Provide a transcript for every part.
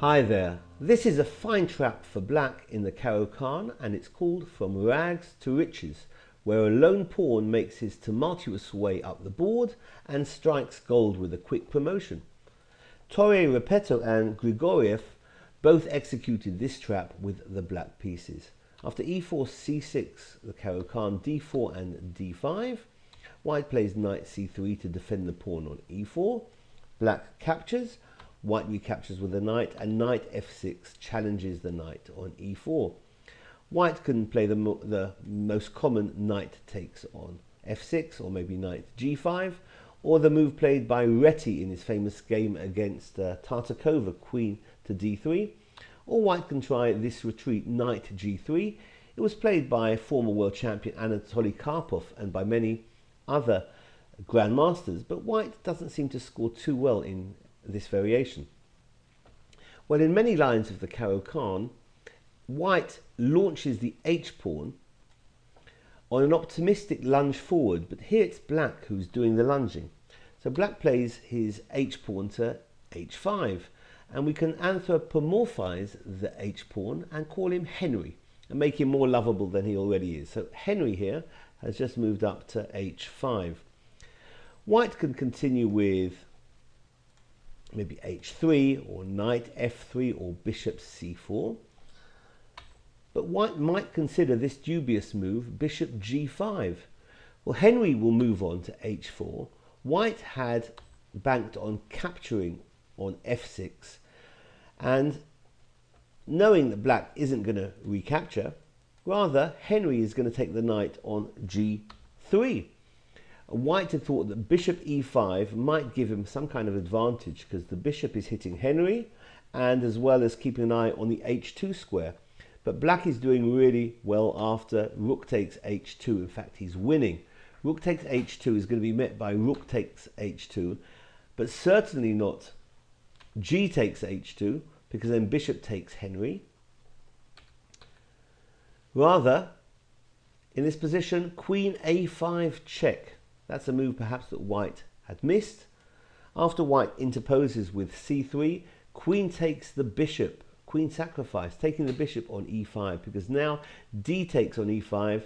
Hi there, this is a fine trap for black in the Caro Kann, and it's called From Rags to Riches, where a lone pawn makes his tumultuous way up the board and strikes gold with a quick promotion. Torre, Repetto and Grigoriev both executed this trap with the black pieces. After e4, c6, the Caro Kann d4 and d5. White plays knight c3 to defend the pawn on e4. Black captures. White recaptures with a knight, and knight f6 challenges the knight on e4. White can play the most common knight takes on f6, or maybe knight g5, or the move played by Reti in his famous game against Tartakova, queen to d3. Or white can try this retreat, knight g3. It was played by former world champion Anatoly Karpov and by many other grandmasters, but white doesn't seem to score too well in this variation. Well, in many lines of the Caro Kann, white launches the h-pawn on an optimistic lunge forward, but here it's black who's doing the lunging. So black plays his h-pawn to h5, and we can anthropomorphize the h-pawn and call him Henry and make him more lovable than he already is. So Henry here has just moved up to h5. White can continue with maybe h3 or knight f3 or bishop c4. But white might consider this dubious move, bishop g5. Well, Henry will move on to h4. White had banked on capturing on f6, and knowing that black isn't going to recapture, rather Henry is going to take the knight on g3. White had thought that bishop e5 might give him some kind of advantage because the bishop is hitting Henry, and as well as keeping an eye on the h2 square. But black is doing really well after rook takes h2. In fact, he's winning. Rook takes h2 is going to be met by rook takes h2, but certainly not g takes h2, because then bishop takes Henry. Rather, in this position, queen a5 check. That's a move perhaps that white had missed. After white interposes with c3, queen takes the bishop, queen sacrifice, taking the bishop on e5, because now d takes on e5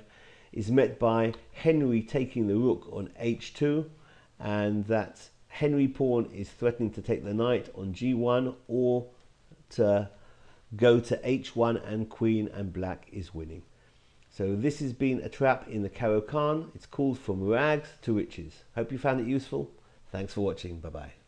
is met by Henry taking the rook on h2, and that Henry pawn is threatening to take the knight on g1 or to go to h1 and queen, and black is winning. So this has been a trap in the Caro Kann. It's called From Rags to Riches. Hope you found it useful. Thanks for watching. Bye-bye.